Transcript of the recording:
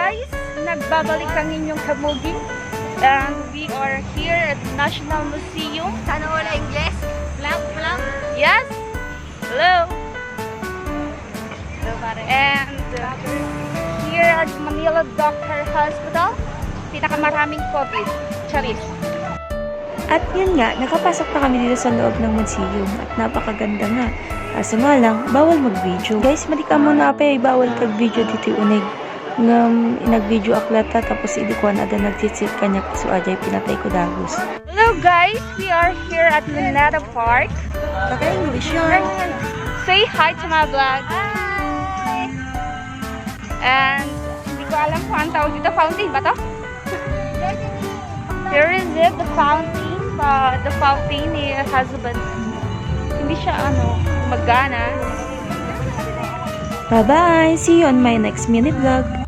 guys! Nagbabalik ang inyong kamugin. And we are here at National Museum. Sana wala Ingles? Vlog? Yes! Hello! And here at Manila Doctor Hospital, pinakamaraming COVID. Charis. At yun nga, nakapasok na kami dito sa loob ng museum at napakaganda nga. Kaso nga lang, bawal mag-video. Guys, malika mo na pa bawal kag-video dito unig. Ngam, nag-video aklata tapos idikuan ada nagtitsit kanya so ajay pinatay ko dagos. Hello guys! We are here at Luneta Park. Baka English yun. Say hi to my vlog. Hi! And hindi ko alam kung ang tawag dito. Fountain ba to? Here is it, the fountain. But the fountain has a hindi siya magana. Bye-bye! See you on my next mini vlog.